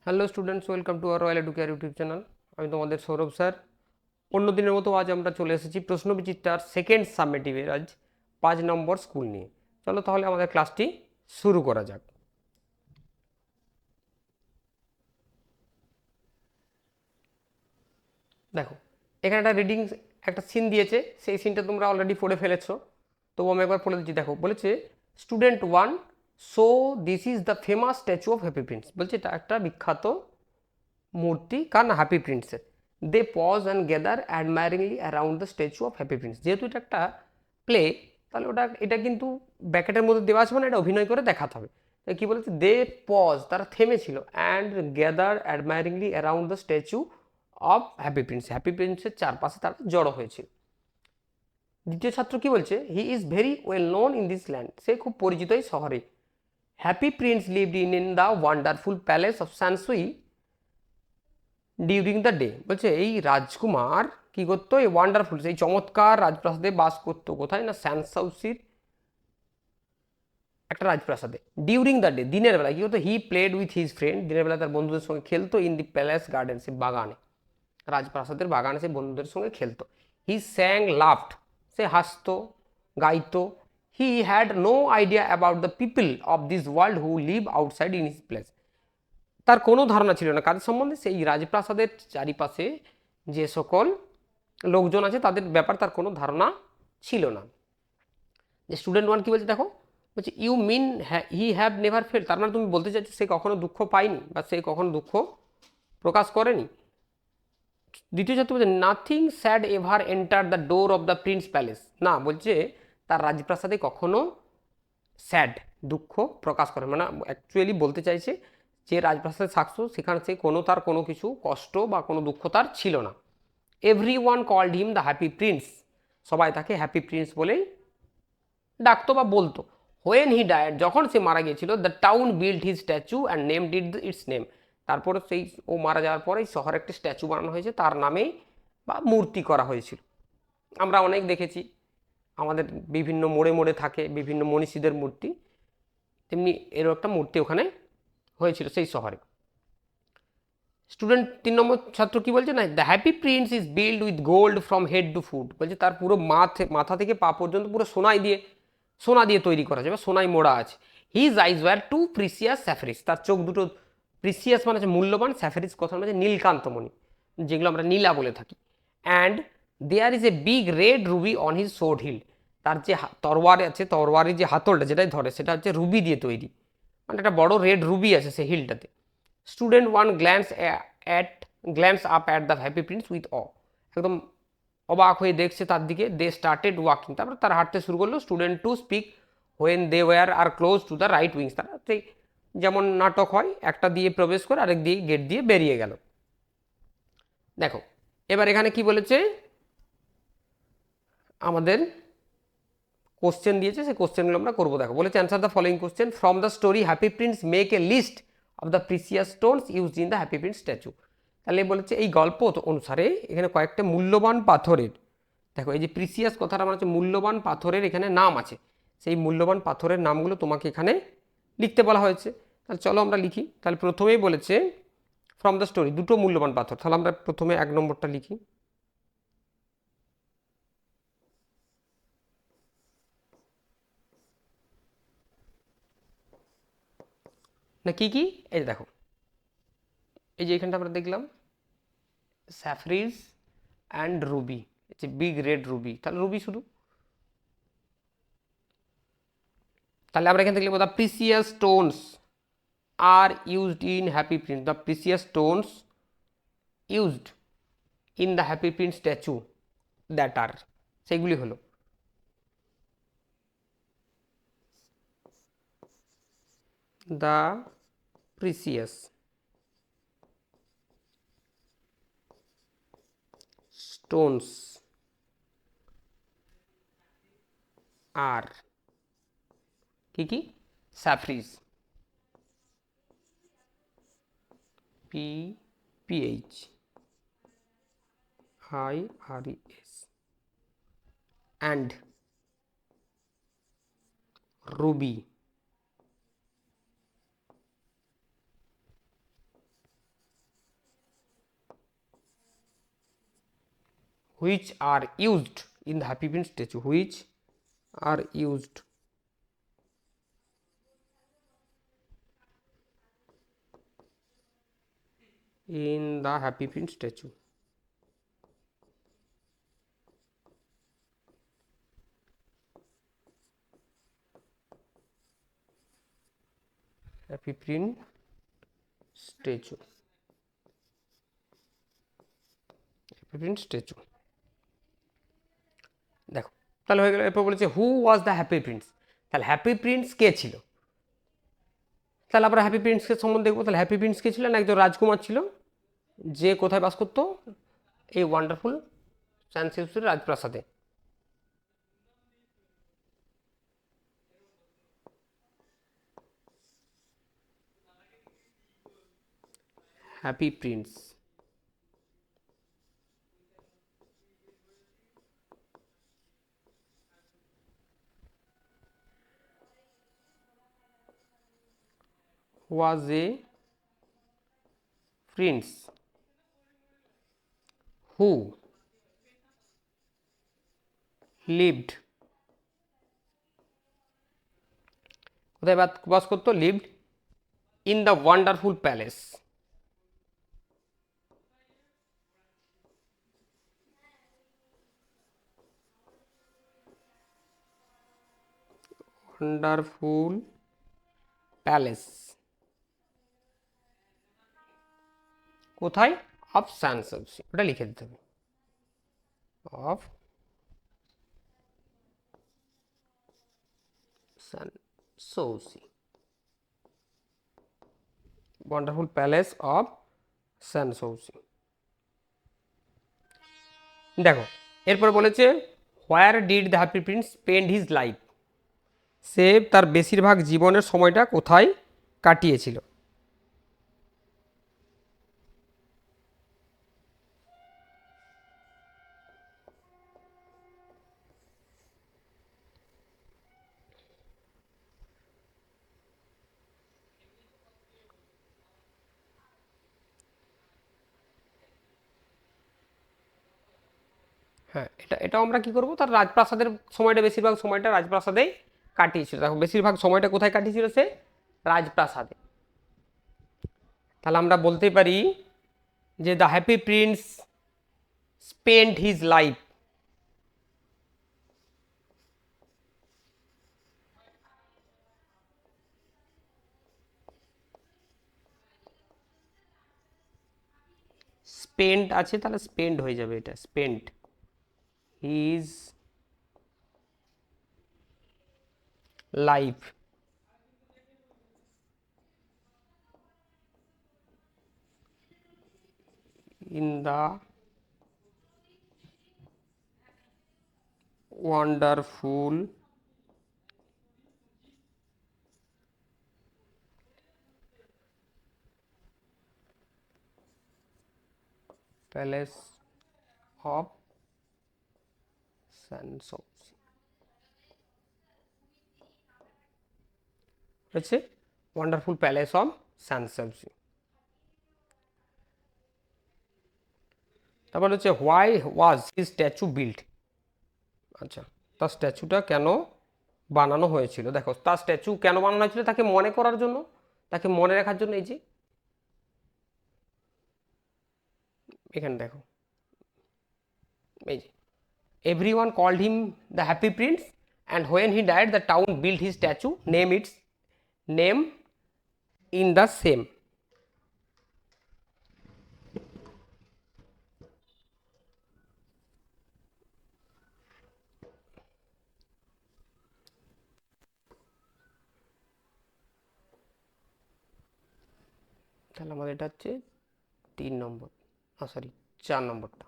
Hello students, welcome to our royal educare YouTube channel. আমি তোমাদের Sourav sir. অন্য দিনের মতো আজ আমরা চলে এসেছি প্রশ্নবিচিত্রার সেকেন্ড সাবমেটিভের আজ 5 নম্বর স্কুল নিয়ে। চলো তাহলে আমাদের ক্লাসটি শুরু করা যাক। দেখো, এখানে একটা রিডিং, একটা সিন দিয়েছে। সেই সিনটা তোমরা অলরেডি পড়ে ফেলেছো, তবু আমি একবার পড়ে দিচ্ছি। দেখো, বলেছে student 1, so this is the famous statue of Happy Prince. বলছে এটা একটা বিখ্যাত মূর্তি, কার না, হ্যাপি প্রিন্সের। They pause and gather admiringly around the statue of Happy Prince. যেহেতু এটা একটা প্লে, তাহলে এটা কিন্তু ব্যাকেটের মধ্যে দেওয়া আছে, মানে এটা অভিনয় করে দেখাতে হবে। তাই কী বলেছে, দে পজ, তারা থেমেছিল, and gather admiringly around the statue of Happy Prince. Happy প্রিন্সের চারপাশে তারা জড়ো হয়েছিল। দ্বিতীয় ছাত্র কি বলছে, he is very well known in this land. সে খুব পরিচিত এই শহরে। Happy Prince lived in the wonderful palace of Sans Souci during the day. বলছে এই রাজকুমার কি করতো, এই ওয়ান্ডারফুল, এই চমৎকার রাজপ্রাসাদে বাস করতো। কোথায় না, স্যানসাউসির একটা রাজপ্রাসাদে। ডিউরিং দ্য ডে, দিনের বেলা কি হতো, he played with his friend, দিনের বেলা তার বন্ধুদের সঙ্গে খেলতো। ইন দি প্যালেস গার্ডেন, সে বাগানে, রাজপ্রাসাদের বাগানে সে বন্ধুদের সঙ্গে খেলতো। হি স্যাং লাফড, সে হাসতো, গাইতো। He had no idea about the people of this world who live outside in his place. তার কোনো ধারণা ছিল না কাদের সম্বন্ধে, সেই রাজপ্রাসাদের চারিপাশে যে সকল লোকজন আছে তাদের ব্যাপার তার কোনো ধারণা ছিল না। যে স্টুডেন্ট 1 কি বলছে, দেখো, বলছে you mean he have never fail. তার মানে তুমি বলতে চাইছো সে কখনো দুঃখ পায়নি বা সে কখনো দুঃখ প্রকাশ করেনি। দ্বিতীয় ছাত্র বলছে nothing sad ever enter the door of the Prince palace. না, বলছে তার রাজপ্রাসাদে কখনো স্যাড, দুঃখ প্রকাশ করে, মানে অ্যাকচুয়ালি বলতে চাইছে যে রাজপ্রাসাদে থাকতো সেখানে সে তার কোনো কিছু কষ্ট বা কোনো দুঃখ তার ছিল না। Every one called him the happy Prince. সবাই তাকে হ্যাপি প্রিন্স বলেই ডাকতো বা বলতো। হোয়েন হি ডায়েড, যখন সে মারা গিয়েছিল, the town build his statue and named it's name. তারপরে সেই ও মারা যাওয়ার পরে শহরে একটি স্ট্যাচু বানানো হয়েছে তার নামেই, বা মূর্তি করা হয়েছিল। আমরা অনেক দেখেছি, আমাদের বিভিন্ন মোড়ে মোড়ে থাকে বিভিন্ন মনীষীদের মূর্তি, তেমনি এরও একটা মূর্তি ওখানে হয়েছিল সেই শহরে। স্টুডেন্ট 3 নম্বর ছাত্র কি বলছে, না, the happy Prince is build with gold from head to foot. বলছে তার পুরো মাথা থেকে পা পর্যন্ত পুরো সোনা দিয়ে তৈরি করা যায় বা সোনায় মোড়া আছে। His eyes were two precious sapphires. তার চোখ দুটো, প্রিসিয়াস মানে হচ্ছে মূল্যবান, স্যাফারিস কথা মানে নীলকান্তমণি, যেগুলো আমরা নীলা বলে থাকি। And there is a big red ruby on his sword hilt. তার যে তরোয়ার আছে, তরোয়ারের যে হাতলটা যেটাই ধরে সেটা হচ্ছে রুবি দিয়ে তৈরি, মানে একটা বড় রেড রুবি আছে সেই হিলটাতে। Student 1 glance up at the happy prince with একদম অবাক হয়ে দেখছে তার দিকে। দে স্টার্টেড ওয়াকিং, তারপর তারা হাঁটতে শুরু করলো। Student 2 speak when they were আর close to the right wings. তারা সেই যেমন নাটক হয়, একটা দিয়ে প্রবেশ করে আরেক দিয়ে গেট দিয়ে বেরিয়ে গেল। দেখো এবার এখানে কি বলেছে, আমাদের কোশ্চেন দিয়েছে, সেই কোশ্চেনগুলো আমরা করবো। দেখো বলেছে answer the following question from the story Happy Prince make a list of the precious stones used in the happy Prince statue. তাহলে বলেছে এই গল্প অনুসারে এখানে কয়েকটা মূল্যবান পাথরের, দেখো এই যে প্রিসিয়াস কথাটা মানে হচ্ছে মূল্যবান পাথরের এখানে নাম আছে, সেই মূল্যবান পাথরের নামগুলো তোমাকে এখানে লিখতে বলা হয়েছে। তাহলে চলো আমরা লিখি। তাহলে প্রথমেই বলেছে ফ্রম দ্য স্টোরি দুটো মূল্যবান পাথর, তাহলে আমরা প্রথমে 1 নম্বরটা লিখি। না কি কি, এই যে দেখো, এই যে এখানটা আমরা দেখলাম স্যাফরিস অ্যান্ড রুবি, হচ্ছে বিগ রেড রুবি, তাহলে রুবি শুধু। তাহলে আমরা এখান থেকে লিখবো the precious stones are used in happy prince. The precious stones used in the happy Prince statue that are, সেগুলি হলো দ্য প্রিসিয়াস স্টোনস আর কি কি, স্যাফরিস, PH IRES, and ruby which are used in the Happy Prince statue, which are used in the Happy Prince statue. Happy Prince statue. Happy Prince statue. দেখো তাহলে হয়ে গেল। এরপর বলেছে হু ওয়াজ দ্য হ্যাপি প্রিন্স। তাহলে happy Prince কে ছিল? তাহলে আমরা হ্যাপি প্রিন্সকে সম্বন্ধে দেখবো। তাহলে হ্যাপি প্রিন্স কে ছিলেন? একজন রাজকুমার ছিল যে কোথায় বাস করতো? এই ওয়ান্ডারফুল সানসিউসের রাজপ্রাসাদে। Happy Prince was a prince who lived, কোথায় বাস করতো? lived in the wonderful palace, wonderful palace, কোথায়? অফ সানসৌসি, ওটা লিখে দিতে হবে। Of Sanssouci, wonderful palace of Sanssouci. দেখো এরপর বলেছে where did the happy prince spend his life, সে তার বেশিরভাগ জীবনের সময়টা কোথায় কাটিয়েছিল? হ্যাঁ, এটাও আমরা কি করব, তার রাজপ্রাসাদের সময়টা, বেশিরভাগ সময়টা রাজপ্রাসাদেই কাটিয়েছিল। দেখো বেশিরভাগ সময়টা কোথায় কাটিয়েছিল সে? রাজপ্রাসাদে। তাহলে আমরা বলতে পারি যে the happy prince spend his life spend আছে, তাহলে স্পেন্ড হয়ে যাবে, এটা spend his life in the wonderful palace of Sanssouci, হচ্ছে ওয়ান্ডারফুল প্যালেস অফ সানসৌসি। তারপর হচ্ছে why was his statue build. আচ্ছা, তার স্ট্যাচুটা কেন বানানো হয়েছিল? দেখো তার স্ট্যাচু কেন বানানো হয়েছিল? তাকে মনে করার জন্য, তাকে মনে রাখার জন্য। এই যে এখানে দেখো, এই যে everyone called him the happy prince and when he died the town built his statue, name its name in the same. তাহলে আমাদের এটা হচ্ছে 3 নম্বর, সরি 4 নম্বরটা।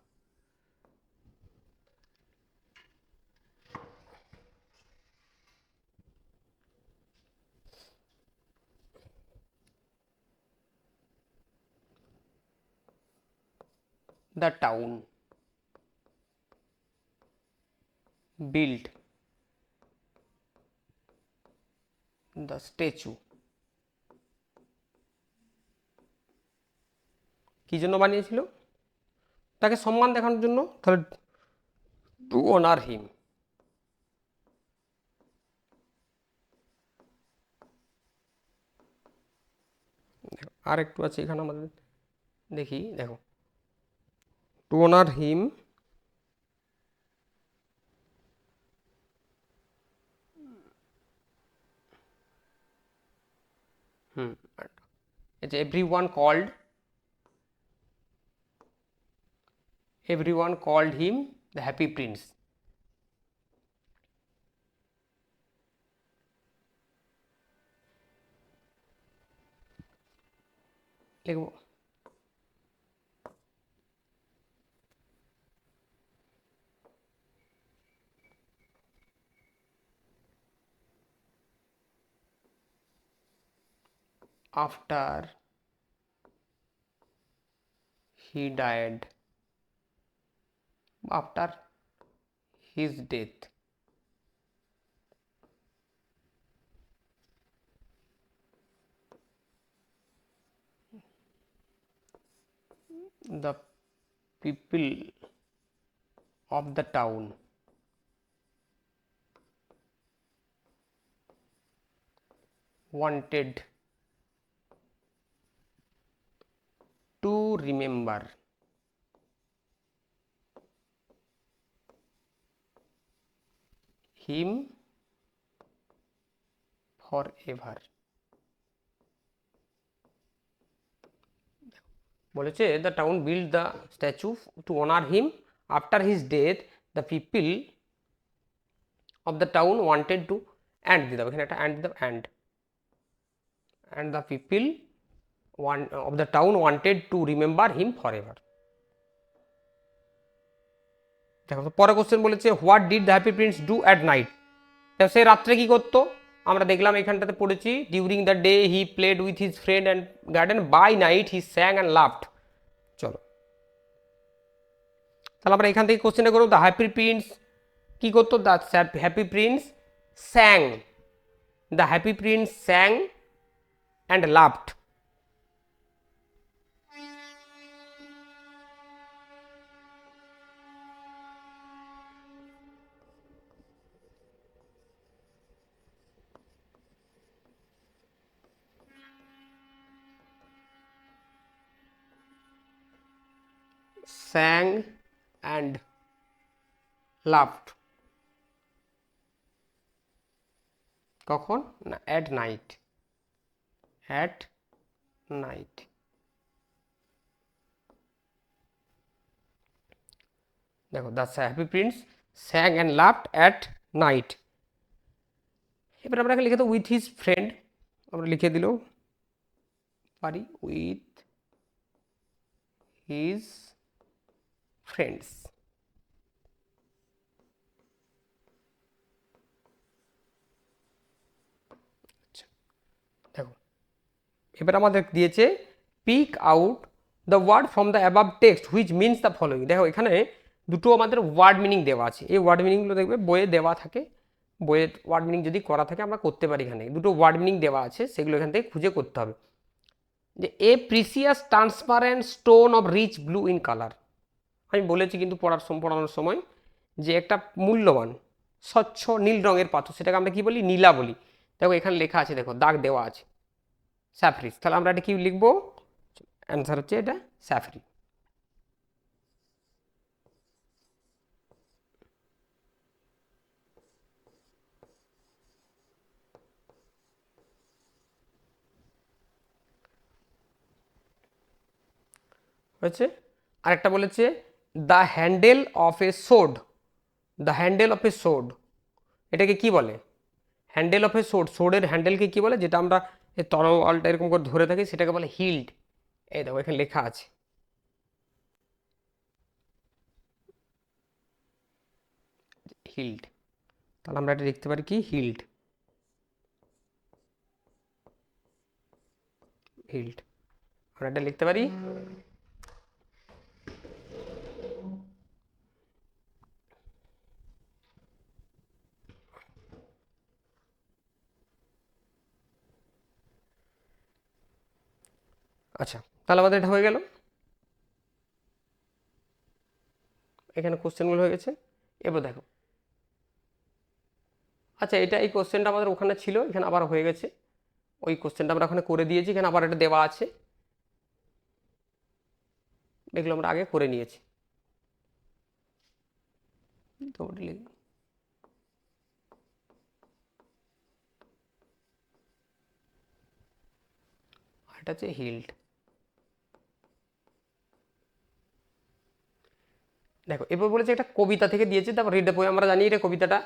The town built the statue, কি জন্য বানিয়েছিল? তাকে সম্মান দেখানোর জন্য। তাহলে টু অনার হিম। আর একটু আছে এখানে আমাদের, দেখি দেখো, two honour him, it's everyone called him the happy prince. লিখব after he died, after his death, the people of the town wanted to remember him forever. বলেছে the town built the statue to honor him after his death. The people of the town wanted to, and দিতে হবে এখানে একটা and দিতে হবে, and the people of the town wanted to remember him forever. দেখো তো পরে question বলেছে what did the happy prince do at night. সে রাত্রে কি করতো, আমরা দেখলাম এখানটাতে পড়েছি during the day he played with his friend and garden, by night he sang and laughed. চলো তাহলে আমরা এখান থেকে কোশ্চেনটা করবো দ্য হ্যাপি প্রিন্স কি করতো, the happy Prince স্যাং, the happy Prince স্যাং and laughed. sang and laughed কখন না at night, at night। দেখো the happy Prince স্যাং and laughed at night. এবার আমরা লিখে দেবো উইথ হিজ ফ্রেন্ড, আমরা লিখে দিলেও পারি উইথ হিজ ফ্রেন্ডস। দেখো এবার আমাদের দিয়েছে pick out the word from the above text which means the following. দেখো এখানে দুটো আমাদের ওয়ার্ড মিনিং দেওয়া আছে, এই ওয়ার্ড মিনিংগুলো দেখবে বইয়ে দেওয়া থাকে, বইয়ের ওয়ার্ড মিনিং যদি করা থাকে আমরা করতে পারি, এখানে দুটো ওয়ার্ড মিনিং দেওয়া আছে সেগুলো এখান থেকে খুঁজে করতে হবে। যে a precious transparent stone of rich blue in colour, আমি বলেছি কিন্তু পড়ানোর সময় যে একটা মূল্যবান স্বচ্ছ নীল রঙের পাথর, সেটাকে আমরা কি বলি, নীলা বলি। দেখো এখানে লেখা আছে, দেখো দাগ দেওয়া আছে স্যাফরিস, তাহলে আমরা এটা কি লিখবো, অ্যান্সার হচ্ছে এটা স্যাফরি। হয়েছে। আরেকটা বলেছে the handle of a sword, the handle of a sword, এটাকে কি বলে, হ্যান্ডেল অফ এ সোড, সোডের হ্যান্ডেলকে কি বলে, যেটা আমরা এই তরোয়ালটা এরকম করে ধরে থাকি সেটাকে বলে হিল্ড। এই দেখো এখানে লেখা আছে হিল্ড, তাহলে আমরা এটা লিখতে পারি কি হিল্ড, হিল্ড আমরা এটা লিখতে পারি। আচ্ছা তাহলে আমাদের এটা হয়ে গেল, এখানে কোশ্চেনগুলো হয়ে গেছে। এবার দেখো, আচ্ছা এটা এই কোশ্চেনটা আমাদের ওখানে ছিল, এখানে আবার হয়ে গেছে। ওই কোশ্চেনটা আমরা ওখানে করে দিয়েছি, এখানে আবার এটা দেওয়া আছে, এগুলো আমরা আগে করে নিয়েছি। তো এটা হচ্ছে হিল্ড। দেখো এবার বলেছে একটা কবিতা থেকে দিয়েছে, তারপর রিড দ্য পোয়েম। আমরা জানি এটা কবিতাটা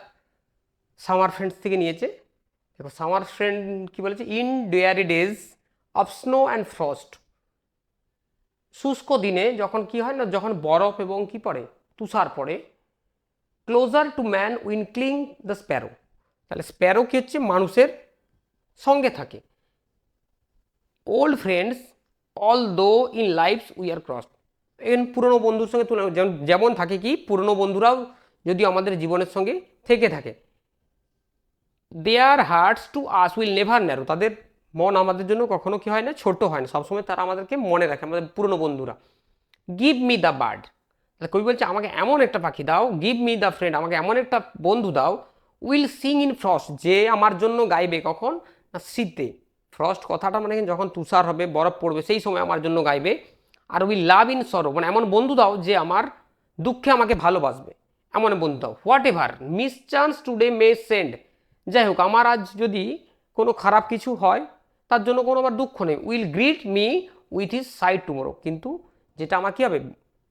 সামার ফ্রেন্ডস থেকে নিয়েছে। দেখো সামার ফ্রেন্ড কি বলেছে, in dairy days of snow and frost, শুষ্ক দিনে যখন কি হয় না, যখন বরফ এবং কি পড়ে, তুষার পড়ে, ক্লোজার টু ম্যান উইনক্লিং দ্য স্প্যারো, তাহলে স্প্যারো কি হচ্ছে, মানুষের সঙ্গে থাকে। Old friends all though in lives we are crossed, এন পুরনো বন্ধুর সঙ্গে তুলনা, যেমন থাকে কি পুরনো বন্ধুরাও যদি আমাদের জীবনের সঙ্গে থেকে থাকে, their hearts to us will never narrow, তাদের মন আমাদের জন্য কখনো কি হয় না, ছোট হয় না, সবসময় তারা আমাদেরকে মনে রাখে, আমাদের পুরনো বন্ধুরা। গিভ মি দ্য বার্ড, তাহলে কবি বলছে আমাকে এমন একটা পাখি দাও, গিভ মি দ্য ফ্রেন্ড, আমাকে এমন একটা বন্ধু দাও, উইল সিং ইন ফ্রস্ট, যে আমার জন্য গাইবে কখন না শীতে, ফ্রস্ট কথাটা মানে যখন তুষার হবে, বরফ পড়বে, সেই সময় আমার জন্য গাইবে। আর উইল লাভ ইন সরো, মানে এমন বন্ধু দাও যে আমার দুঃখে আমাকে ভালোবাসবে, এমন বন্ধু দাও। What ever miss chance today May send, যাই হোক আমার আজ যদি কোনো খারাপ কিছু হয় তার জন্য কোনো আমার দুঃখ নেই। Will greet me with his side tomorrow, কিন্তু যেটা আমার কী হবে,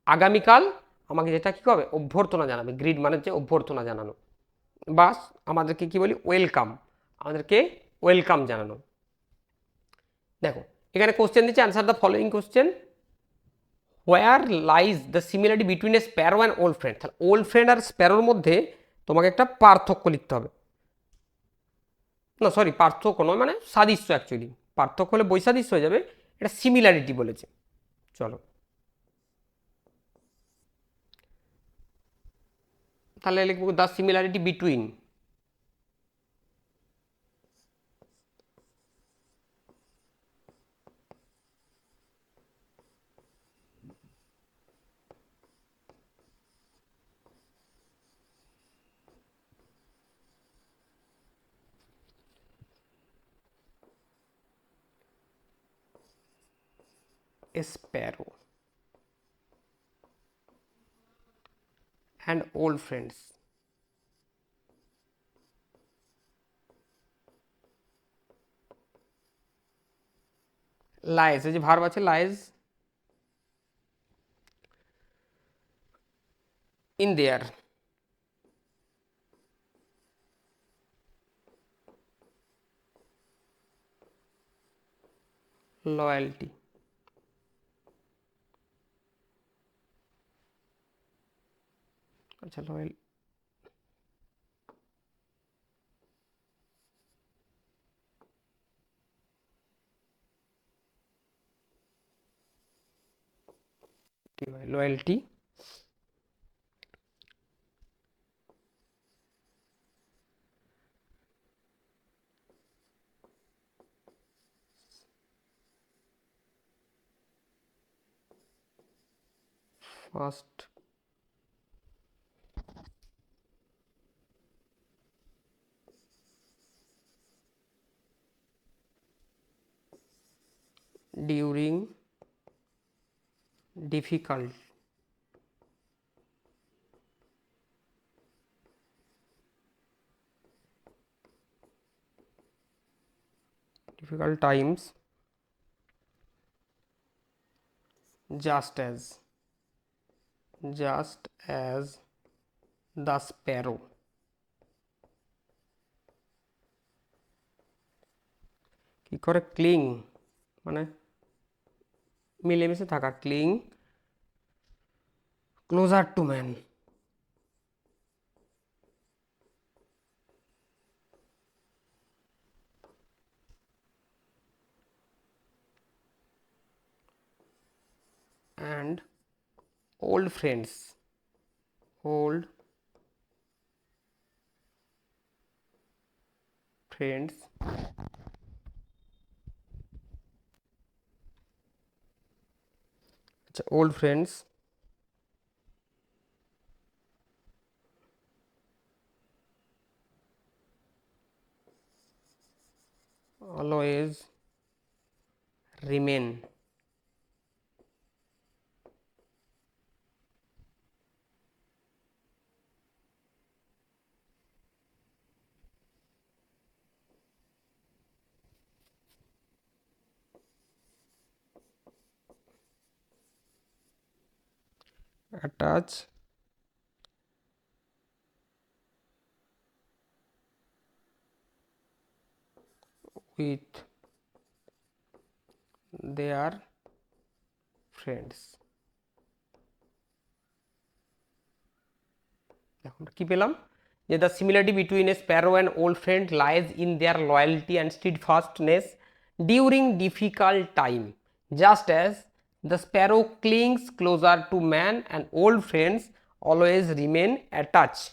আগামীকাল আমাকে যেটা কী হবে, অভ্যর্থনা জানাবে। গ্রিড মানে হচ্ছে অভ্যর্থনা জানানো, বাস আমাদেরকে কি বলি, ওয়েলকাম, আমাদেরকে ওয়েলকাম জানানো। দেখো এখানে কোশ্চেন দিচ্ছে, answer the following question, where lies the similarity between A Sparrow and old friend, তাহলে ওল্ড ফ্রেন্ড আর স্প্যারোর মধ্যে তোমাকে একটা পার্থক্য লিখতে হবে, না সরি পার্থক্য নয়, মানে সাদৃশ্য, অ্যাকচুয়ালি পার্থক্য হলে বৈসাদৃশ্য হয়ে যাবে, এটা সিমিলারিটি বলেছে। চলো তাহলে লিখবো the similarity between, sparrow and old friends, lies, এই যে ভার্ব আছে lies in their loyalty, আচ্ছা loyal, loyalty, first during difficult times, just as the sparrow, কি করে ক্লিং মানে মিলেমিশে থাকা, cling closer to man, and old friends, old friends আচ্ছা old friends always remain attached with their friends. এখন কি পেলাম যে the similarity between a sparrow and old friend lies in their loyalty and steadfastness during difficult time, just as the sparrow clings closer to man and old friends always remain attached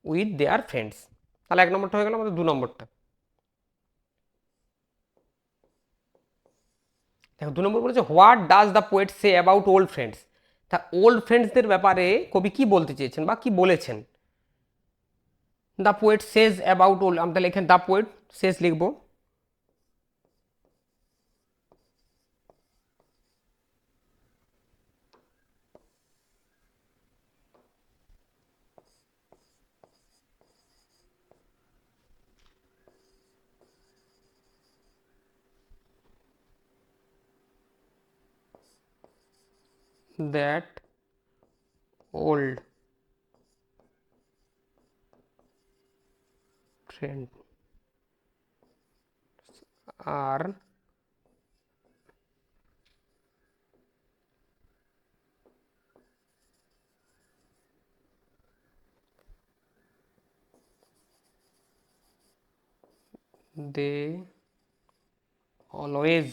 with their friends. তাহলে এক নম্বরটা হয়ে গেল, আমাদের 2 নম্বরটা। দেখো 2 নম্বর বলেছে what does the poet say about old friends. তা ওল্ড ফ্রেন্ডসদের ব্যাপারে কবি কি বলতে চেয়েছেন বা কি বলেছেন? The poet Sage about old, আমি তাহলে এখানে দ্য পোয়েট সেজ লিখবো। that old friends are they always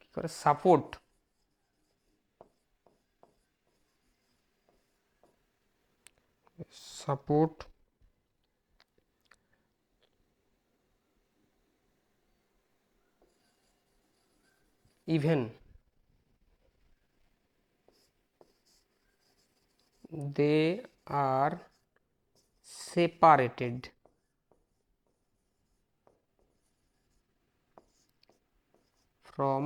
কি করে support support even they are separated from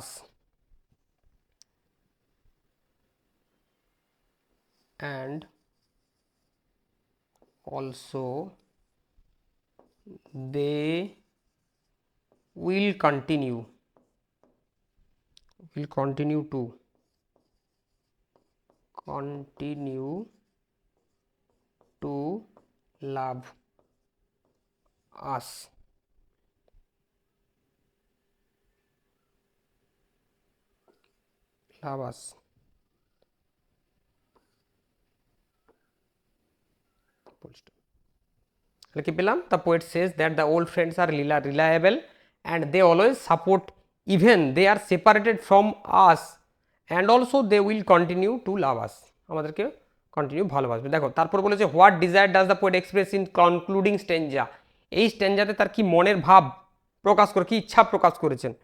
us and also they will continue to love us. Love us. তাহলে কি পেলাম? The poet says that the old friends are reliable and they always support even they are separated from us and also they will continue to love us, আমাদেরকে continue ভালোবাসবে। দেখো তারপর বলেছে what desire does the poet express in concluding stanza. এই স্টেঞ্জাতে তার কি মনের ভাব প্রকাশ করে, কি ইচ্ছা প্রকাশ করেছেন?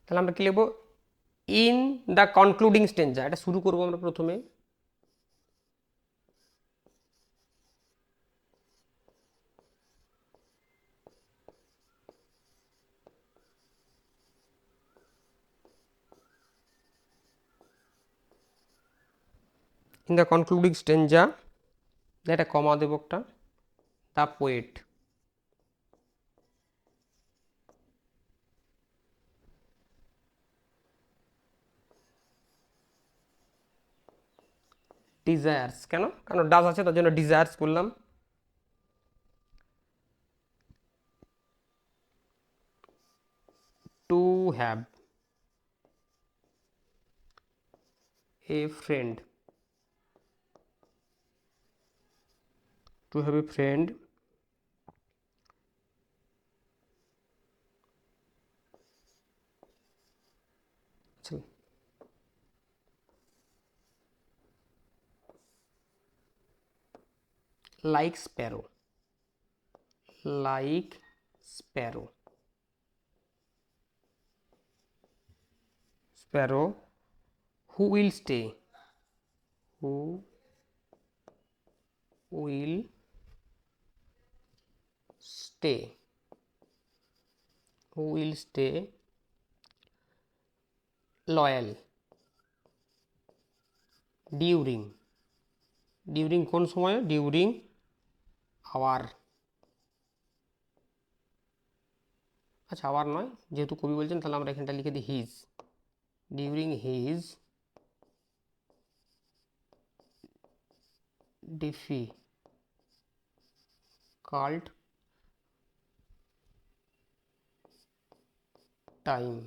তাহলে আমরা কি লিখবো? ইন দ্য কনক্লুডিং স্টেঞ্জা, এটা শুরু করবো আমরা প্রথমে। ইন দ্য কনক্লুডিং স্টেঞ্জা, এটা কমা দেবো একটা, দ্য পোয়েট ডিজায়ার্স, কেন? কারণ ডাজ আছে তার জন্য ডিজায়ার্স করলাম। To have a friend, to have a friend like sparrow, like sparrow। sparrow who will stay, who will stay, who will stay loyal during কোন সময়, during our, আচ্ছা hour নয়, যেহেতু কবি বলছেন তাহলে আমরা এখানটা লিখে দিই his, during his difficult time,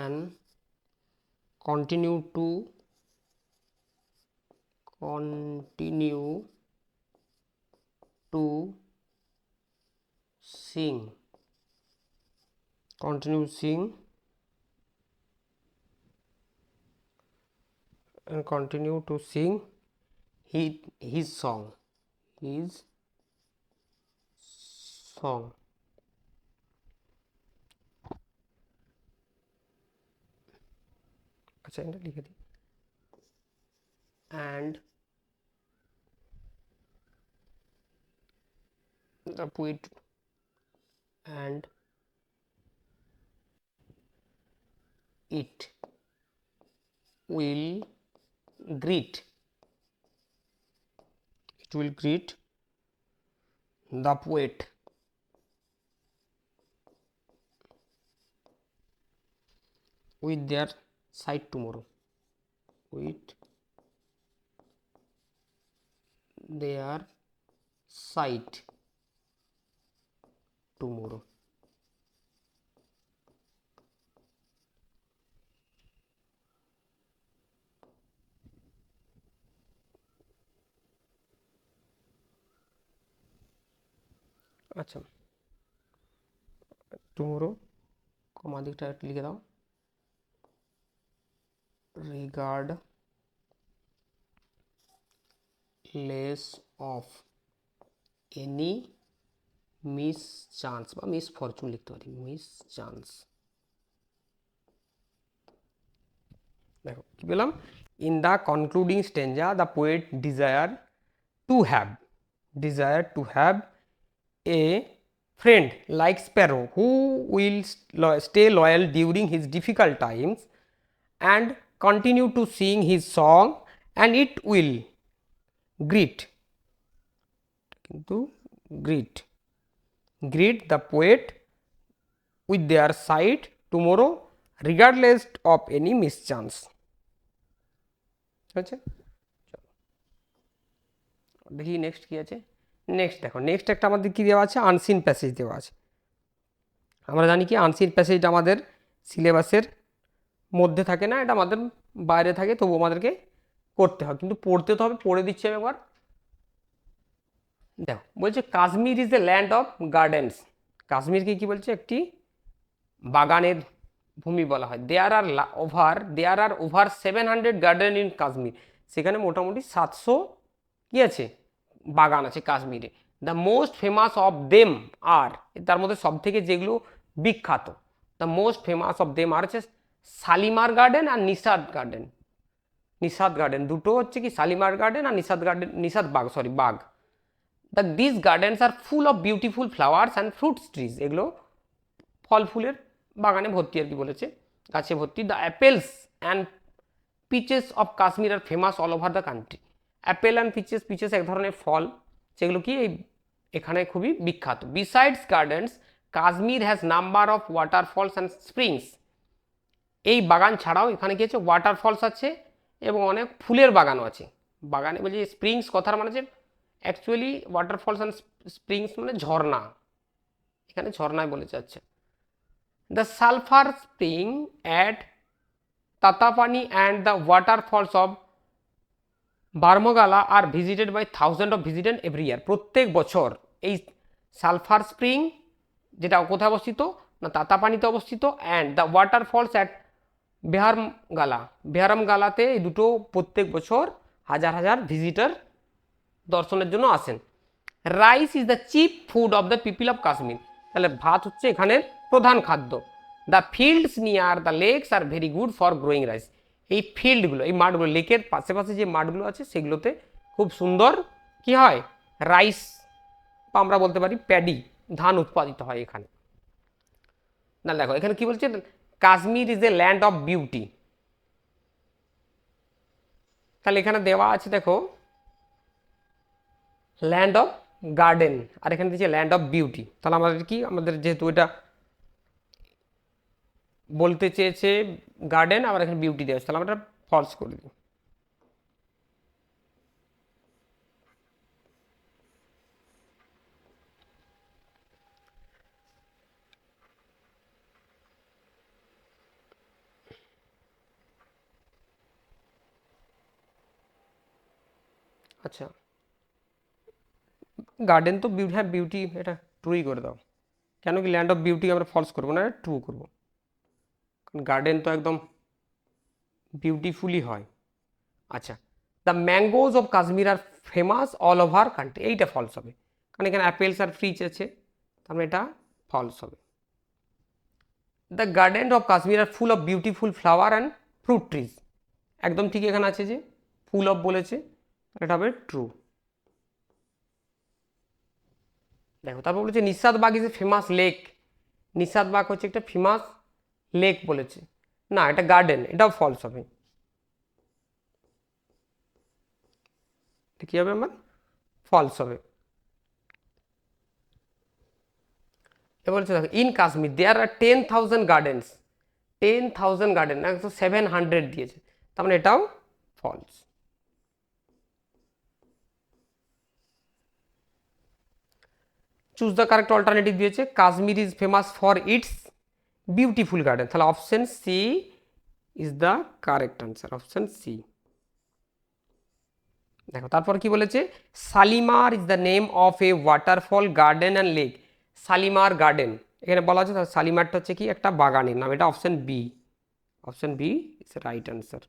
and continue to sing, continue sing and continue to sing his song, আচ্ছা এটা লিখে দিই, and the poet and it will greet the poet with their sight tomorrow, with their sight tomorrow. আচ্ছা tomorrow comma দিকটা একটু লিখে দাও, regardless of any mischance বা মিসফরচুন লিখতে পারি, মিসচান্স। দেখো কি পেলাম, in the concluding stanza the poet desire to have a friend like sparrow who will stay loyal during his difficult times and continue to sing his song, and it will greet the poet with their sight tomorrow regardless of any mischance। আচ্ছা দেখি next কি আছে। Next দেখো, next একটা আমাদের কী দেওয়া আছে, unseen passage দেওয়া আছে। আমরা জানি কি আনসিন প্যাসেজটা আমাদের সিলেবাসের মধ্যে থাকে না, এটা আমাদের বাইরে থাকে, তবু আমাদেরকে করতে হয়, কিন্তু পড়তে তো হবে। পড়ে দিচ্ছি আমি একবার, দেখো বলছে Kashmir is the land of gardens. কাশ্মীরকে কি বলছে, একটি বাগানের ভূমি বলা হয়। There are over 700 garden in Kashmir. সেখানে মোটামুটি 700 কি আছে, বাগান আছে কাশ্মীরে। The most famous of them are, তার মধ্যে সব থেকে যেগুলো বিখ্যাত, the most famous of them are হচ্ছে শালিমার গার্ডেন আর নিষাদ গার্ডেন দুটো হচ্ছে কি, শালিমার গার্ডেন আর Nishat Bagh. This gardens are full of beautiful flowers and fruits trees. এগুলো ফল ফুলের বাগানে ভর্তি আর কি বলেছে, গাছে ভর্তি। The apples and peaches of Kashmir are famous all over the country. Apple and peaches এক ধরনের ফল, যেগুলো কি এখানে খুবই বিখ্যাত। Besides gardens Kashmir has number of waterfalls and springs. এই বাগান ছাড়াও এখানে কি আছে, ওয়াটারফলস আছে এবং অনেক ফুলের বাগানও আছে। বাগানে বলছে স্প্রিংস কথার মানে হচ্ছে অ্যাকচুয়ালি ওয়াটারফলস অ্যান্ড স্প্রিংস মানে ঝর্ণা, এখানে ঝর্ণায় বলে যাচ্ছে। The sulphur spring at Tatapani and the waterfalls of Barmgala are visited by thousand of visitant every year. প্রত্যেক বছর এই সালফার স্প্রিং, যেটা কোথায় অবস্থিত না তাতাপানিতে অবস্থিত, অ্যান্ড দ্য ওয়াটারফলস অ্যাট বেহারামগালাতে, এই দুটো প্রত্যেক বছর হাজার হাজার ভিজিটার দর্শনের জন্য আসেন। Rice is the chief food of the people of Kashmir. তাহলে ভাত হচ্ছে এখানের প্রধান খাদ্য। The fields near the lakes are very good for growing rice. এই ফিল্ডগুলো, এই মাঠগুলো, লেকের পাশে যে মাঠগুলো আছে সেগুলোতে খুব সুন্দর কি হয়, রাইস বা আমরা বলতে পারি প্যাডি, ধান উৎপাদিত হয় এখানে। না দেখো এখানে কি বলছে, Kashmir is a land of beauty. তাহলে এখানে দেওয়া আছে দেখো ল্যান্ড অফ গার্ডেন, আর এখানে দিচ্ছে ল্যান্ড অফ বিউটি। তাহলে আমাদের কি, আমাদের যেহেতু এটা বলতে চেয়েছে গার্ডেন, আবার এখানে বিউটি দেওয়া আছে, তাহলে আমরা ফলস করে দিই। আচ্ছা, গার্ডেন তো বিউটি, হ্যাঁ বিউটি এটা ট্রুই করে দাও। কেন কি ল্যান্ড অফ বিউটি আমরা ফলস করবো না, ট্রু করবো, কারণ গার্ডেন তো একদম বিউটিফুলি হয়। আচ্ছা, the mangoes of Kashmir are famous all over country, এইটা ফলস হবে, কারণ এখানে অ্যাপেলস আর ফ্রিজ আছে, তাহলে এটা ফলস হবে। The garden of Kashmir are full of beautiful flower and fruit trees, একদম ঠিক এখানে আছে যে ফুল অফ বলেছে, এটা হবে ট্রু। দেখো তারপর বলেছে Nishat Bagh is a famous lake, Nishat Bagh হচ্ছে একটা ফেমাস লেক বলেছে, না এটা গার্ডেন, এটাও ফলস হবে। কি হবে আমার, ফলস হবে। এবার বলছে দেখো in Kashmir there are 10,000 gardens, 10,000 garden, না 700 দিয়েছে, তার মানে এটাও false. Choose the correct alternative দিয়েছে, Kashmir is famous for its beautiful garden, তাহলে option C is the correct answer, option C. দেখো তারপর কি বলেছে, Shalimar is the name of a waterfall garden and lake, Shalimar garden এখানে বলা আছে, শালিমারটা হচ্ছে কি একটা বাগানের নাম, এটা option B, option B is right answer.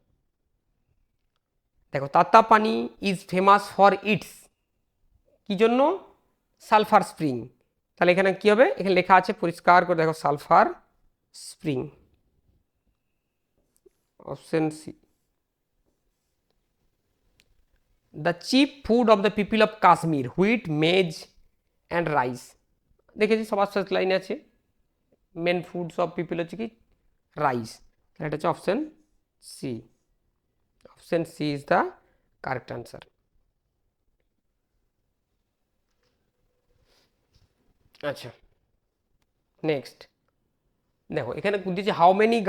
দেখো Tatapani is famous for its, কি জন্য, সালফার স্প্রিং, তাহলে এখানে কি হবে, এখানে লেখা আছে পরিষ্কার করে দেখো sulphur spring, option C. The chief food of the people of Kashmir wheat maize and rice, দেখেছি সবার শেষ লাইনে আছে মেন ফুডস অফ পিপল হচ্ছে কি রাইস, তাহলে এটা হচ্ছে option C, option C is the correct answer. আচ্ছা নেক্সট দেখো এখানে দিয়েছে how many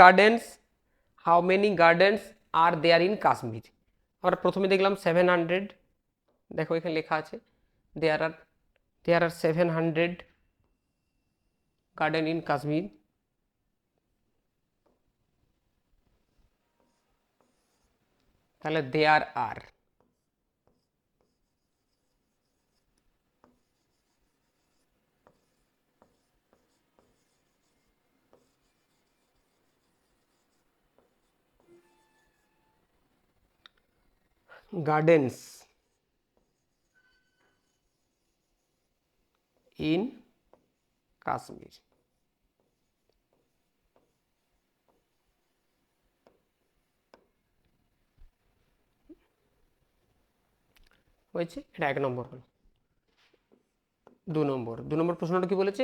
gardens are there in Kashmir, আমরা প্রথমে দেখলাম 700, দেখো এখানে লেখা আছে there are 700 garden in Kashmir, তাহলে there are, gardens in Kashmir, হয়েছে, এটা 1 নম্বর হল। 2 নম্বর প্রশ্নটা কি বলেছে,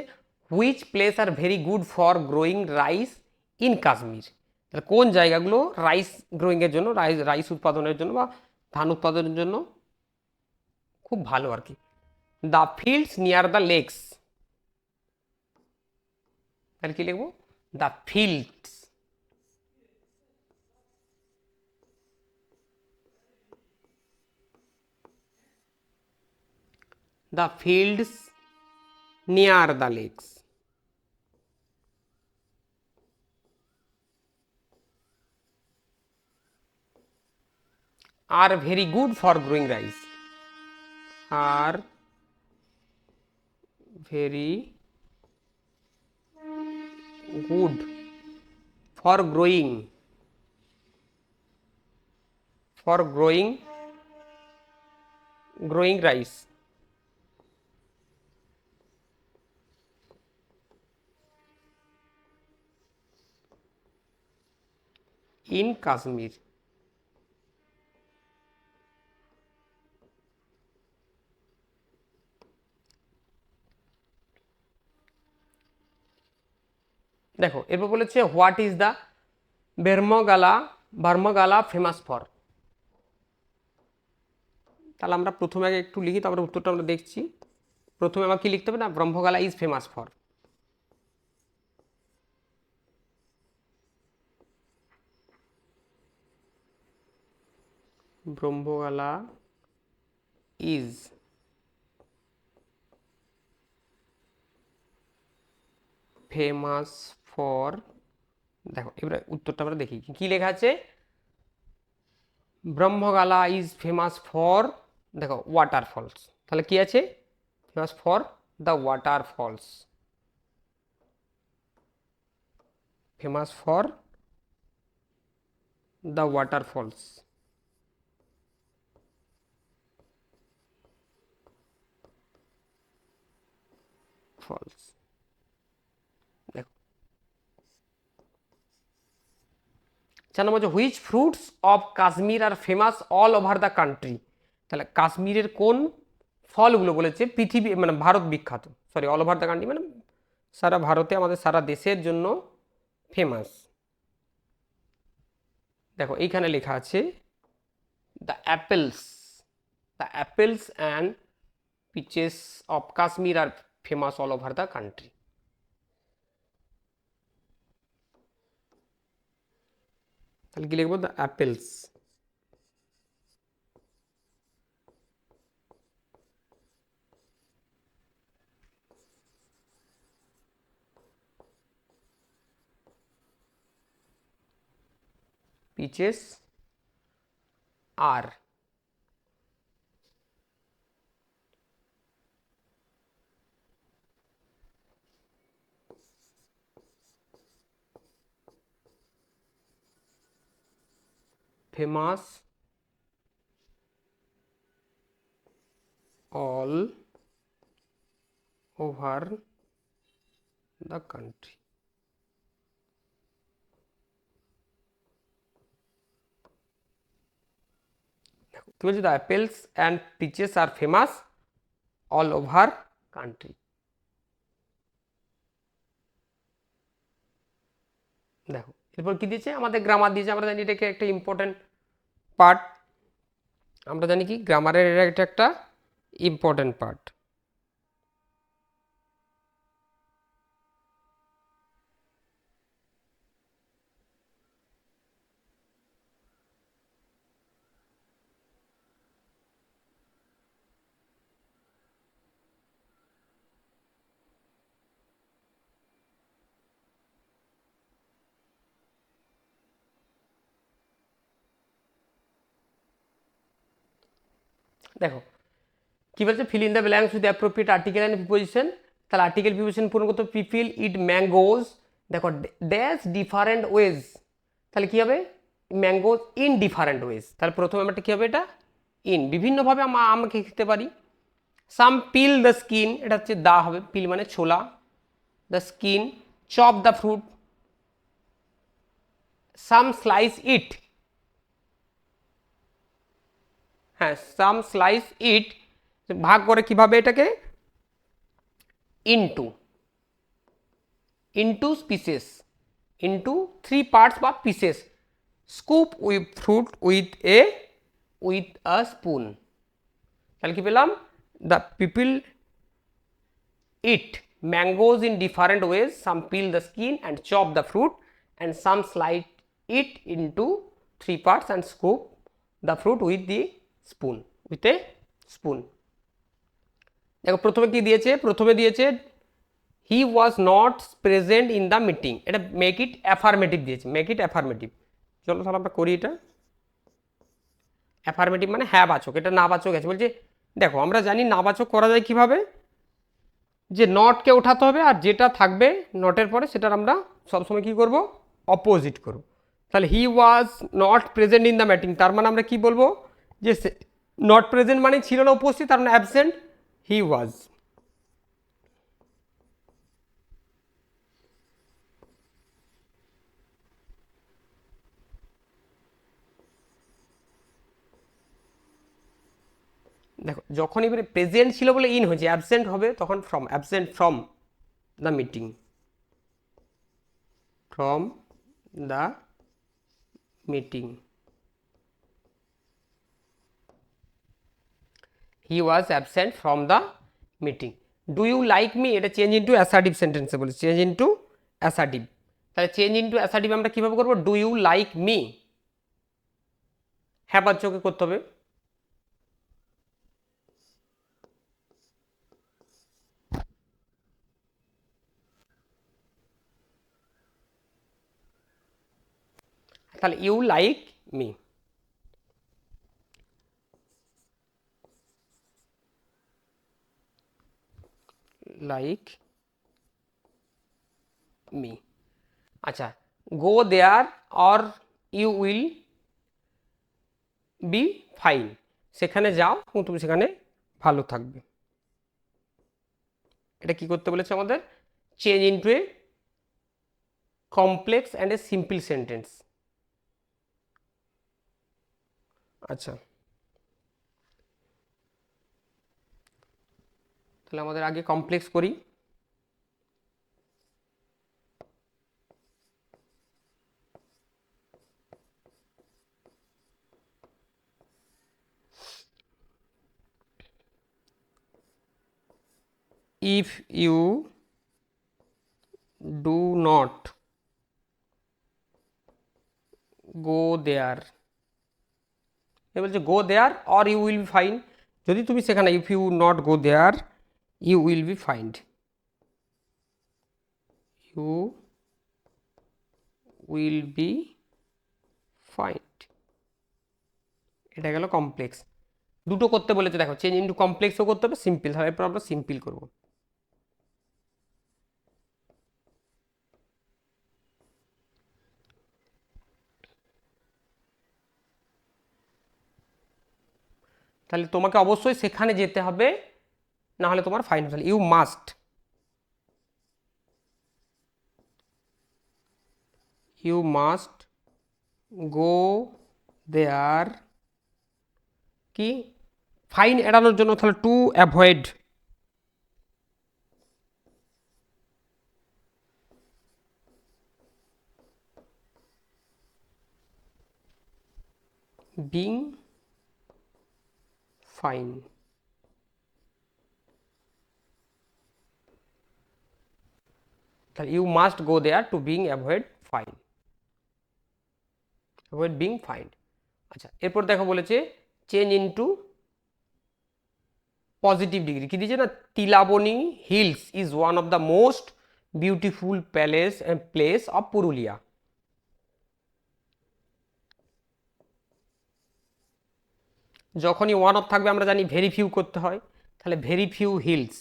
which place R very good for growing rice in Kashmir, তাহলে কোন জায়গাগুলো রাইস গ্রোয়িংয়ের জন্য, রাইস উৎপাদনের জন্য বা ধান উৎপাদনের জন্য খুব ভালো আর কি। The fields near the lakes, তাহলে কি লিখবো, the fields, the fields near the lakes are very good for growing rice, are very good for growing rice, in Kashmir. দেখো এরপর বলেছে what is the Barmgala famous for. তাহলে আমরা প্রথমে আগে একটু লিখি, তারপরে উত্তরটা আমরা দেখছি। প্রথমে আমাকে কি লিখতে হবে না, Brahmgala is famous for. Brahmgala is famous for. দেখো এবারে উত্তরটা আমরা দেখি কি লেখা আছে। ব্রহ্মগালা ইজ ফেমাস ফর, দেখো ওয়াটারফলস। তাহলে কি আছে, famous for the waterfalls, famous for the waterfalls. Falls, দেখো 4 নম্বর হচ্ছে which fruits of Kashmir are famous all over the country. তাহলে কাশ্মীরের কোন ফলগুলো বলেছে পৃথিবী মানে ভারত বিখ্যাত, sorry all over the country মানে সারা ভারতে, আমাদের সারা দেশের জন্য ফেমাস। দেখো এইখানে লেখা আছে the apples, the apples and peaches of Kashmir are famous all over the country. তাহলে কি লিখবো, the apples peaches are famous all over the country। কি বলছে, the apples and peaches are famous all over country. দেখো এরপর কি দিয়েছে, আমাদের গ্রামার দিয়েছে। আমরা জানি এটাকে একটা ইম্পর্টেন্ট পার্ট, আমরা জানি কি গ্রামারের এটা একটা ইম্পর্টেন্ট পার্ট। দেখো কি বলছে, fill in the blanks with appropriate article and preposition. তাহলে আর্টিকেল প্রিপোজিশন পূরণ করতে, পিপিল ইট ম্যাঙ্গোজ, দেখো ড্যাশ ডিফারেন্ট ওয়েজ। তাহলে কি হবে, ম্যাঙ্গোজ ইন ডিফারেন্ট ওয়েজ। তাহলে প্রথমে আমরা কি হবে, এটা ইন, বিভিন্নভাবে আমাকে খেতে পারি। সাম পিল দ্য স্কিন, এটা হচ্ছে দা হবে, পিল মানে ছোলা, the skin. Chop the fruit, some slice it, হ্যাঁ সাম স্লাইস ইট, ভাগ করে কিভাবে এটাকে, into, into pieces, into 3 parts বা pieces. Scoop with fruit with a spoon. তাহলে কি পেলাম, the people eat mangoes in different ways, some peel the skin and chop the fruit and some slide it into 3 parts and scoop the fruit with a spoon. দেখো প্রথমে কি দিয়েছে, প্রথমে দিয়েছে he was not present in the meeting, এটা make it affirmative দিয়েছে, make it affirmative. চলো তাহলে আমরা করি এটা। অ্যাফার্মেটিভ মানে হ্যাঁ বাচক, এটা না বাচক আছে। বলছে দেখো আমরা জানি না বাচক করা যায় কিভাবে, যে নটকে উঠাতে হবে আর যেটা থাকবে নটের পরে সেটার আমরা সবসময় কি করব, অপোজিট করব। তাহলে he was not present in the meeting, তার মানে আমরা কি বলবো, যে নট প্রেজেন্ট মানে ছিল না উপস্থিত, তার মানে অ্যাবসেন্ট, হি ওয়াজ। দেখো যখন এবারে প্রেজেন্ট ছিল বলে ইন হয়েছে, অ্যাবসেন্ট হবে তখন from, absent from the meeting, from the meeting, he was absent from the meeting. Do you like me, এটা চেঞ্জ ইন্টু অ্যাসার্টিভ সেন্টেন্সে বলেছে, চেঞ্জ ইন্টু অ্যাসার্টিভ। তাহলে চেঞ্জ ইন্টু অ্যাসার্টিভ আমরা কীভাবে করবো? ডু ইউ লাইক মি, হ্যাঁ বাচ্চাকে করতে হবে। তাহলে you like me, like me. আচ্ছা, go there or you will be fine, সেখানে যাও এবং তুমি সেখানে ভালো থাকবে। এটা কি করতে বলেছে আমাদের? Change into a complex and a simple sentence. আচ্ছা, তাহলে আমাদের আগে কমপ্লেক্স করি। If you do not go there, এ বলছে go there or you will be fine, যদি তুমি সেখানে, if you not go there you will be fined, you will be fined, এটা গেল কমপ্লেক্স। দুটো করতে বলেছে, দেখো চেঞ্জ ইন্টু কমপ্লেক্সও করতে হবে, সিম্পল, তাহলে এরপর আমরা সিম্পল করবো। তাহলে তোমাকে অবশ্যই সেখানে যেতে হবে, না হলে তোমার ফাইন হবে। You must, you must go there, কি ফাইন এড়ানোর জন্য, তাহলে টু অ্যাভয়েড, বিং ফাইন। তাহলে you must go there to being avoid fine, avoid being fine. আচ্ছা, এরপর দেখো বলেছে চেঞ্জ ইন্টু পজিটিভ ডিগ্রি, কি দিয়েছে না, Tilaboni hills is one of the most beautiful place of Purulia. যখনই ওয়ান অফ থাকবে আমরা জানি ভেরি ফিউ করতে হয়, তাহলে very few hills,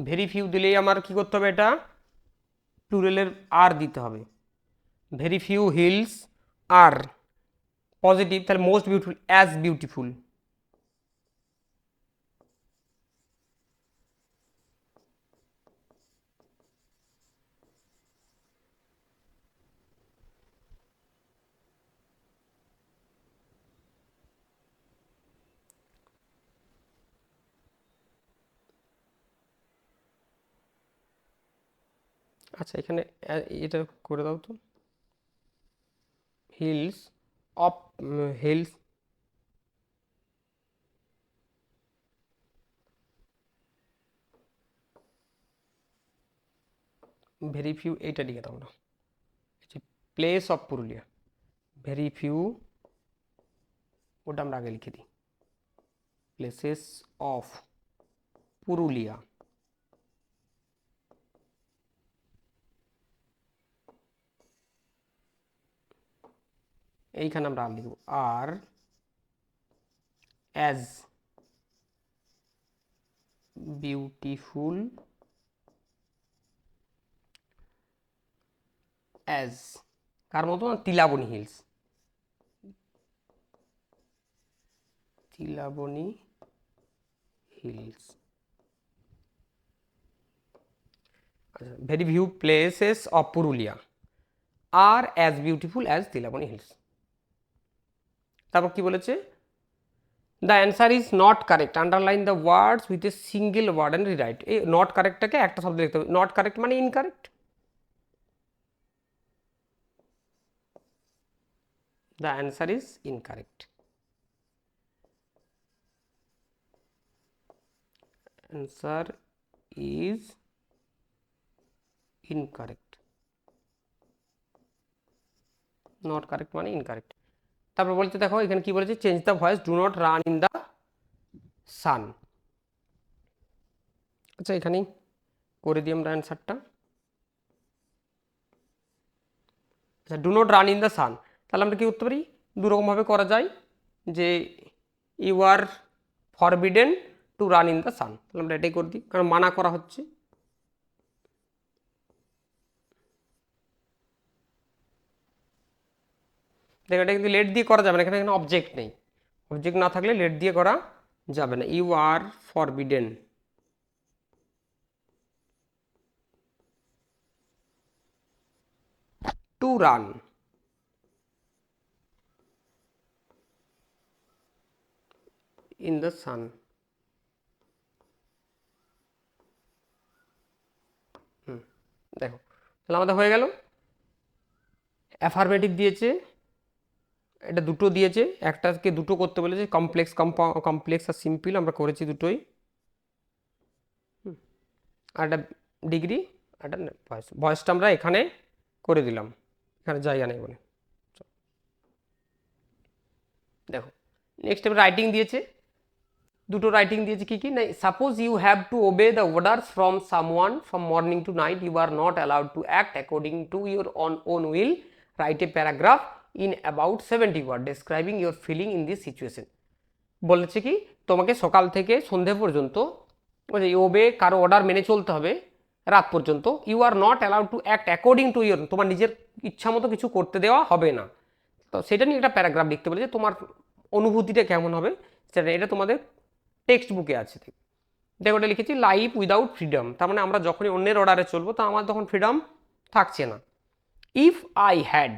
very few দিলেই আমার কি করতে হবে, এটা প্লুরালের আর দিতে হবে, ভেরি ফিউ হিলস আর পজিটিভ, তাহলে মোস্ট বিউটিফুল অ্যাজ বিউটিফুল, আচ্ছা এখানে এটা করে দাও তো, hills of, hills very few, এইটা লিখে দাও না, place of Purulia, very few, ওটা আমরা আগে লিখে দিই, প্লেসেস অফ পুরুলিয়া, এইখানে আমরা আর লিখব আর অ্যাজ বিউটিফুল অ্যাজ, কার মতো, তিলাবনি হিলস, তিলাবনি হিলস। আচ্ছা, very few places of Purulia, are as beautiful as Nilamani hills. তারপর কি বলেছে, the answer is not correct, underline the words with a single word and rewrite. এই নট কারেক্টটাকে একটা শব্দ লিখতে হবে, নট কারেক্ট মানে incorrect. The answer is incorrect, answer is incorrect, not correct মানে ইনকারেক্ট। তারপর বলতে দেখো এখানে কি বলেছে, change the voice, do not run in the sun. আচ্ছা এখানেই করে দিই আমরা অ্যান্সারটা। আচ্ছা do not run in the sun, তাহলে আমরা কি করতে পারি, দুরকমভাবে করা যায়, যে you are forbidden to run in the sun, তাহলে আমরা এটাই করে দিই, কারণ মানা করা হচ্ছে। দেখো এটা কিন্তু লেট দিয়ে করা যাবে না, এখানে এখানে অবজেক্ট নেই, অবজেক্ট না থাকলে লেট দিয়ে করা যাবে না। You are forbidden to run in the sun. দেখো তাহলে আমাদের হয়ে গেল, অ্যাফার্মেটিভ দিয়েছে, এটা দুটো দিয়েছে, একটাকে দুটো করতে বলেছে, কমপ্লেক্স কমপ্লেক্স আর সিম্পল, আমরা করেছি দুটোই। আর একটা ডিগ্রি, একটা ভয়েস, ভয়েসটা আমরা এখানে করে দিলাম, এখানে জায়গা নেই বলে। দেখো নেক্সট এবার রাইটিং দিয়েছে, দুটো রাইটিং দিয়েছে কি কি না, suppose you have to obey the orders from someone from morning to night, you are not allowed to act according to your own will, write a paragraph in about 70 word describing your feeling in this situation. বলেছে কি তোমাকে সকাল থেকে সন্ধে পর্যন্ত ওবে কারো order মেনে চলতে হবে রাত পর্যন্ত, you are not allowed to act according to your, তোমার নিজের ইচ্ছা মতো কিছু করতে দেওয়া হবে না। তো সেটা নিয়ে একটা প্যারাগ্রাফ লিখতে বলেছে, তোমার অনুভূতিটা কেমন হবে সেটা, এটা তোমাদের টেক্সট বুকে আছে। দেখো ওটা লিখেছি, লাইফ উইদাউট ফ্রিডম, তার মানে আমরা যখনই অন্যের অর্ডারে চলবো তা আমার তখন ফ্রিডম থাকছে না। If I had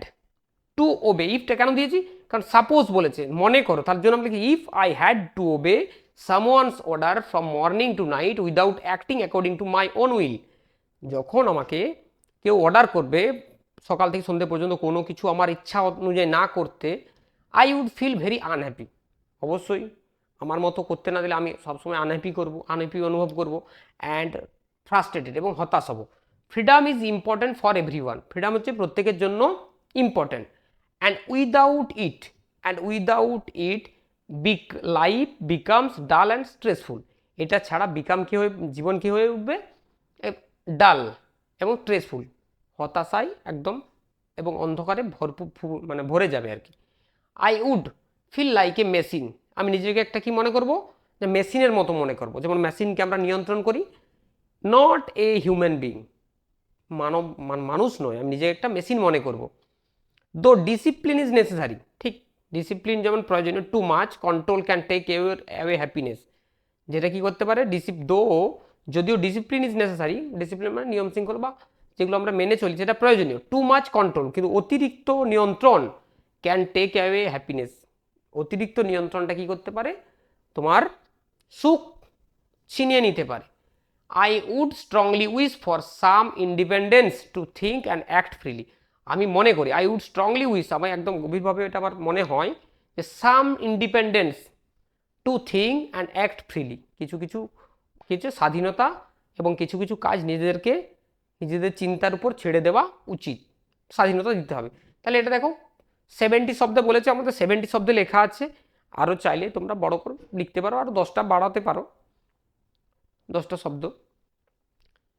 to obey, ইফটা কেন দিয়েছি, কারণ সাপোজ বলেছে, মনে করো, তার জন্য আমরা লিখি if I had to ওবে someone's order from morning to night without acting according to my own will, যখন আমাকে কেউ অর্ডার করবে সকাল থেকে সন্ধ্যে পর্যন্ত কোনো কিছু আমার ইচ্ছা অনুযায়ী না করতে, I would feel very unhappy, অবশ্যই আমার মতো করতে না দিলে আমি সবসময় আনহ্যাপি করবো, আনহ্যাপি অনুভব করবো, অ্যান্ড ফ্রাস্ট্রেটেড এবং হতাশ হবো। Freedom is important for everyone, freedom হচ্ছে প্রত্যেকের জন্য important, and without it life becomes ডাল অ্যান্ড স্ট্রেসফুল, এটা ছাড়া জীবন কী হয়ে উঠবে, ডাল এবং স্ট্রেসফুল, হতাশায় একদম এবং অন্ধকারে মানে ভরে যাবে আর কি। I would feel like a machine, আমি নিজেকে একটা কি মনে করব, যে মেশিনের মতো মনে করব, যেমন মেশিনকে আমরা নিয়ন্ত্রণ করি, নট এ হিউম্যান বিং, মানুষ নয়, আমি নিজেকে একটা মেশিন মনে করব। দো ডিসিপ্লিন ইজ নেসেসারি, ঠিক ডিসিপ্লিন যেমন প্রয়োজনীয়, too much control can take away happiness, যেটা কি করতে পারে, যদিও ডিসিপ্লিন ইজ নেসেসারি, ডিসিপ্লিন মানে নিয়ম শৃঙ্খলা বা যেগুলো আমরা মেনে চলি সেটা প্রয়োজনীয়, টু মাচ কন্ট্রোল, কিন্তু অতিরিক্ত নিয়ন্ত্রণ ক্যান টেক অ্যাওয়ে হ্যাপিনেস, অতিরিক্ত নিয়ন্ত্রণটা কি করতে পারে, তোমার সুখ ছিনিয়ে নিতে পারে। I would strongly wish for some independence to think and act freely, আমি মনে করি, আই উড স্ট্রংলি উইশ, আমার একদম গভীরভাবে এটা আমার মনে হয় যে some independence to think and act freely, কিছু কিছু স্বাধীনতা এবং কিছু কিছু কাজ নিজেদের চিন্তার উপর ছেড়ে দেওয়া উচিত, স্বাধীনতা দিতে হবে। তাহলে এটা দেখো 70 শব্দে বলেছে, আমাদের 70 শব্দে লেখা আছে, আরও চাইলে তোমরা বড় করে লিখতে পারো, আরও 10টা বাড়াতে পারো, 10টা শব্দ।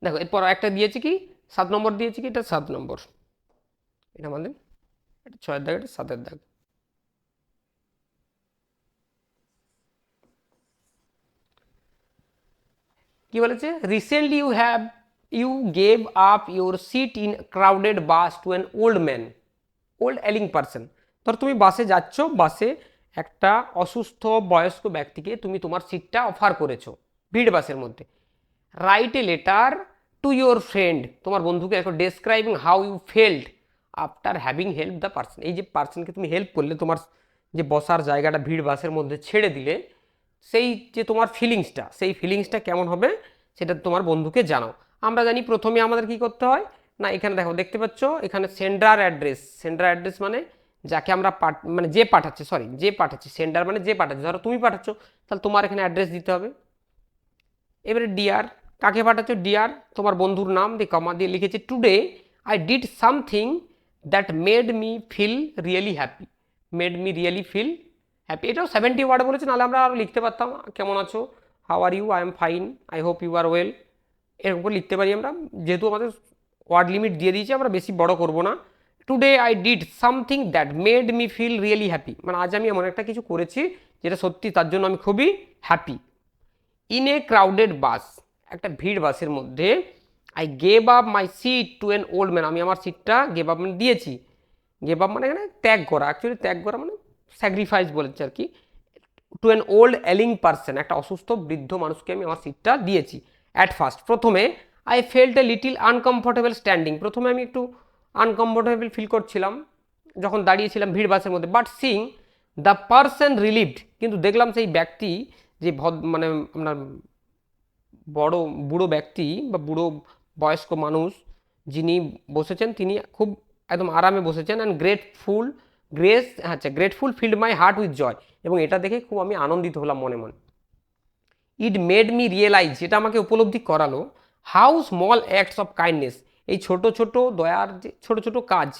দেখো এরপর একটা দিয়েছি কি 7 নম্বর দিয়েছি কি, এটা 7 নম্বর, এটা আমাদের এটা 6-এর দাগ, এটা 7-এর দাগ। কি বলেছে, recently you gave up your seat in crowded bus to an old ailing person, ধর তুমি বাসে যাচ্ছ, বাসে একটা অসুস্থ বয়স্ক ব্যক্তিকে তুমি তোমার সিটটা অফার করেছো ভিড় বাসের মধ্যে। Write a letter to your friend, তোমার বন্ধুকে দেখো, describing how you felt after having help the person. এই যে পার্সনকে তুমি হেল্প করলে, তোমার যে বসার জায়গাটা ভিড় বাসের মধ্যে ছেড়ে দিলে, সেই যে তোমার ফিলিংসটা, সেই ফিলিংসটা কেমন হবে সেটা তোমার বন্ধুকে জানাও। আমরা জানি প্রথমে আমাদের কি করতে হয় না, এখানে দেখো, দেখতে পাচ্ছ এখানে সেন্ডার অ্যাড্রেস। সেন্ডার অ্যাড্রেস মানে যাকে আমরা মানে যে পাঠাচ্ছে, সরি যে পাঠাচ্ছে, সেন্ডার মানে যে পাঠাচ্ছে। ধরো তুমি পাঠাচ্ছ, তাহলে তোমার এখানে অ্যাড্রেস দিতে হবে। এবারে ডিয়ার, কাকে পাঠাচ্ছ? ডিয়ার, তোমার বন্ধুর নাম দিয়ে কমা দিয়ে লিখেছে today I did something that made me feel really happy. Made me really feel happy, এটাও 70 ওয়ার্ড বলেছে, নাহলে আমরা আরও লিখতে পারতাম, কেমন আছো, how are you, I am fine, I hope you are well, এরকম করে লিখতে পারি আমরা। যেহেতু আমাদের ওয়ার্ড লিমিট দিয়ে দিয়েছি, আমরা বেশি বড় করব না। Today I did something that made me feel really happy, মানে আজ আমি এমন একটা কিছু করেছি যেটা সত্যি, তার জন্য আমি খুবই happy. In a crowded bus, একটা ভিড় বাসের মধ্যে, I gave up my seat to an old man, আমি আমার সিটটা গেভ আপ মানে দিয়েছি। গেভ আপ মানে এখানে ত্যাগ করা, অ্যাকচুয়ালি ত্যাগ করা মানে স্যাক্রিফাইস বলেছে আর কি। To an old ailing person, একটা অসুস্থ বৃদ্ধ মানুষকে আমি আমার সিটটা দিয়েছি। অ্যাট ফার্স্ট, প্রথমে, I felt a little uncomfortable standing, প্রথমে আমি একটু আনকমফোর্টেবল ফিল করছিলাম যখন দাঁড়িয়েছিলাম ভিড় বাসের মধ্যে। But Singh the person relieved, কিন্তু দেখলাম সেই ব্যক্তি, যে মানে আপনার বড় বুড়ো ব্যক্তি বা বুড়ো বয়স্ক মানুষ যিনি বসেছেন, তিনি খুব একদম আরামে বসেছেন। And grateful filled my heart with joy, এবং এটা দেখে খুব আমি আনন্দিত হলাম মনে মনে। ইট মেড মি রিয়েলাইজ, এটা আমাকে উপলব্ধি করালো, how small acts of kindness, এই ছোট ছোট দয়ার যে ছোট ছোট কাজ,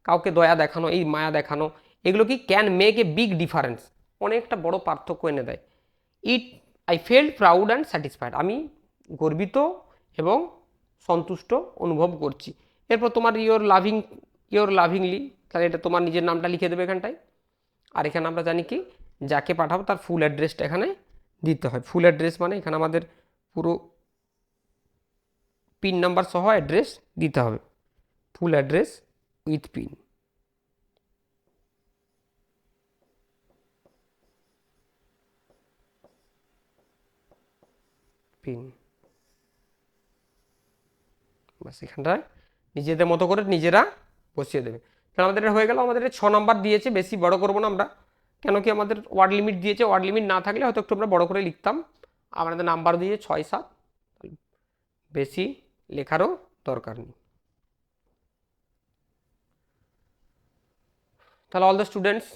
কাউকে দয়া দেখানো, এই মায়া দেখানো, এগুলো কি can make a big difference, অনেকটা বড় পার্থক্য এনে দেয়। It I felt proud and satisfied, আমি গর্বিত এবং সন্তুষ্ট অনুভব করছি। এরপর তোমার ইয়োর লাভিংলি, তাহলে এটা তোমার নিজের নামটা লিখে দেবে এখানটায়। আর এখানে আমরা জানি কি, যাকে পাঠাবো তার ফুল অ্যাড্রেসটা এখানে দিতে হয়। ফুল অ্যাড্রেস মানে এখানে আমাদের পুরো পিন নাম্বার সহ অ্যাড্রেস দিতে হবে। Full address with pin. Pin বাস, এখানটায় নিজেদের মতো করে নিজেরা বসিয়ে দেবে। তাহলে আমাদের এটা হয়ে গেল। আমাদের 6 নাম্বার দিয়েছে, বেশি বড় করবো না আমরা, কেন কি আমাদের ওয়ার্ড লিমিট দিয়েছে। ওয়ার্ড লিমিট না থাকলে হয়তো একটু আমরা বড় করে লিখতাম। আমাদের নাম্বার দিয়ে 6, 7, বেশি লেখারও দরকার নেই। তাহলে অল দ্য স্টুডেন্টস,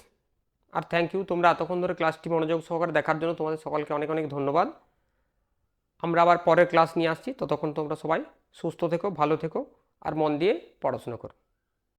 আর থ্যাংক ইউ, তোমরা এতক্ষণ ধরে ক্লাসটি মনোযোগ সহকারে দেখার জন্য তোমাদের সকলকে অনেক অনেক ধন্যবাদ। আমরা আবার পরের ক্লাস নিয়ে আসছি, ততক্ষণ তোমরা সবাই সুস্থ থেকো, ভালো থেকো, আর মন দিয়ে পড়াশোনা করো।